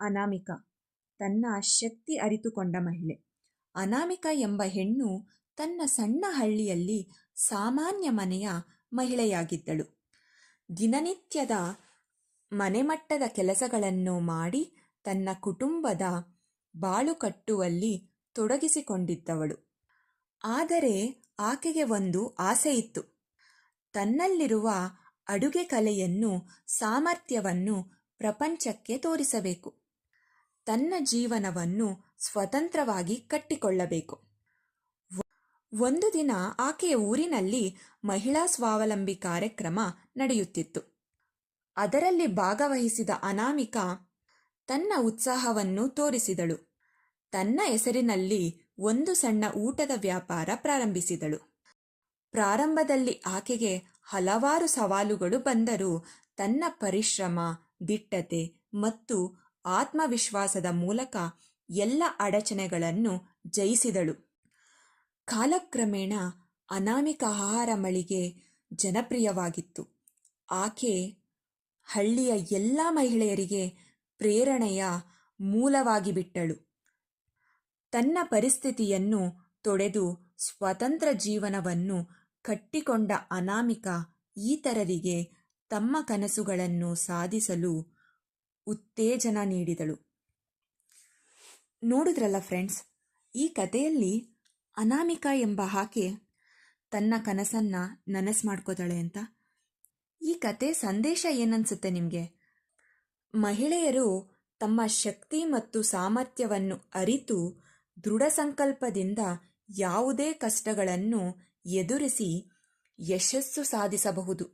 ಅನಾಮಿಕ ತನ್ನ ಶಕ್ತಿ ಅರಿತುಕೊಂಡ ಮಹಿಳೆ. ಅನಾಮಿಕ ಎಂಬ ಹೆಣ್ಣು ತನ್ನ ಸಣ್ಣ ಹಳ್ಳಿಯಲ್ಲಿ ಸಾಮಾನ್ಯ ಮನೆಯ ಮಹಿಳೆಯಾಗಿದ್ದಳು. ದಿನನಿತ್ಯದ ಮನೆಮಟ್ಟದ ಕೆಲಸಗಳನ್ನು ಮಾಡಿ ತನ್ನ ಕುಟುಂಬದ ಬಾಳು ಕಟ್ಟುವಲ್ಲಿ ತೊಡಗಿಸಿಕೊಂಡಿದ್ದವಳು. ಆದರೆ ಆಕೆಗೆ ಒಂದು ಆಸೆ ಇತ್ತು. ತನ್ನಲ್ಲಿರುವ ಅಡುಗೆ ಕಲೆಯನ್ನು, ಸಾಮರ್ಥ್ಯವನ್ನು ಪ್ರಪಂಚಕ್ಕೆ ತೋರಿಸಬೇಕು. ತನ್ನ ಜೀವನವನ್ನು ಸ್ವತಂತ್ರವಾಗಿ ಕಟ್ಟಿಕೊಳ್ಳಬೇಕು. ಒಂದು ದಿನ ಆಕೆಯ ಊರಿನಲ್ಲಿ ಮಹಿಳಾ ಸ್ವಾವಲಂಬಿ ಕಾರ್ಯಕ್ರಮ ನಡೆಯುತ್ತಿತ್ತು. ಅದರಲ್ಲಿ ಭಾಗವಹಿಸಿದ ಅನಾಮಿಕ ತನ್ನ ಉತ್ಸಾಹವನ್ನು ತೋರಿಸಿದಳು. ತನ್ನ ಹೆಸರಿನಲ್ಲಿ ಒಂದು ಸಣ್ಣ ಊಟದ ವ್ಯಾಪಾರ ಪ್ರಾರಂಭಿಸಿದಳು. ಪ್ರಾರಂಭದಲ್ಲಿ ಆಕೆಗೆ ಹಲವಾರು ಸವಾಲುಗಳು ಬಂದರೂ ತನ್ನ ಪರಿಶ್ರಮ, ದಿಟ್ಟತೆ ಮತ್ತು ಆತ್ಮವಿಶ್ವಾಸದ ಮೂಲಕ ಎಲ್ಲ ಅಡಚಣೆಗಳನ್ನು ಜಯಿಸಿದಳು. ಕಾಲಕ್ರಮೇಣ ಅನಾಮಿಕ ಆಹಾರ ಮಳಿಗೆ ಜನಪ್ರಿಯವಾಗಿತ್ತು. ಆಕೆ ಹಳ್ಳಿಯ ಎಲ್ಲ ಮಹಿಳೆಯರಿಗೆ ಪ್ರೇರಣೆಯ ಮೂಲವಾಗಿ ಬಿಟ್ಟಳು. ತನ್ನ ಪರಿಸ್ಥಿತಿಯನ್ನು ತೊಡೆದು ಸ್ವತಂತ್ರ ಜೀವನವನ್ನು ಕಟ್ಟಿಕೊಂಡ ಅನಾಮಿಕ ಇತರರಿಗೆ ತಮ್ಮ ಕನಸುಗಳನ್ನು ಸಾಧಿಸಲು ಉತ್ತೇಜನ ನೀಡಿದಳು. ನೋಡಿದ್ರಲ್ಲ ಫ್ರೆಂಡ್ಸ್, ಈ ಕಥೆಯಲ್ಲಿ ಅನಾಮಿಕ ಎಂಬ ಆಕೆ ತನ್ನ ಕನಸನ್ನು ನನಸು ಮಾಡ್ಕೋತಾಳೆ ಅಂತ. ಈ ಕತೆ ಸಂದೇಶ ಏನನ್ಸುತ್ತೆ ನಿಮಗೆ? ಮಹಿಳೆಯರು ತಮ್ಮ ಶಕ್ತಿ ಮತ್ತು ಸಾಮರ್ಥ್ಯವನ್ನು ಅರಿತು ದೃಢ ಸಂಕಲ್ಪದಿಂದ ಯಾವುದೇ ಕಷ್ಟಗಳನ್ನು ಎದುರಿಸಿ ಯಶಸ್ಸು ಸಾಧಿಸಬಹುದು.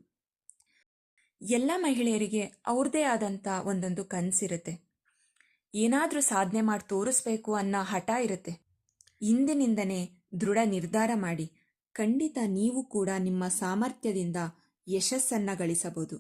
ಎಲ್ಲ ಮಹಿಳೆಯರಿಗೆ ಅವ್ರದ್ದೇ ಆದಂಥ ಒಂದೊಂದು ಕನಸಿರುತ್ತೆ. ಏನಾದರೂ ಸಾಧನೆ ಮಾಡಿ ತೋರಿಸ್ಬೇಕು ಅನ್ನೋ ಹಠ ಇರುತ್ತೆ. ಇಂದಿನಿಂದನೇ ದೃಢ ನಿರ್ಧಾರ ಮಾಡಿ. ಖಂಡಿತ ನೀವು ಕೂಡ ನಿಮ್ಮ ಸಾಮರ್ಥ್ಯದಿಂದ ಯಶಸ್ಸನ್ನು ಗಳಿಸಬಹುದು.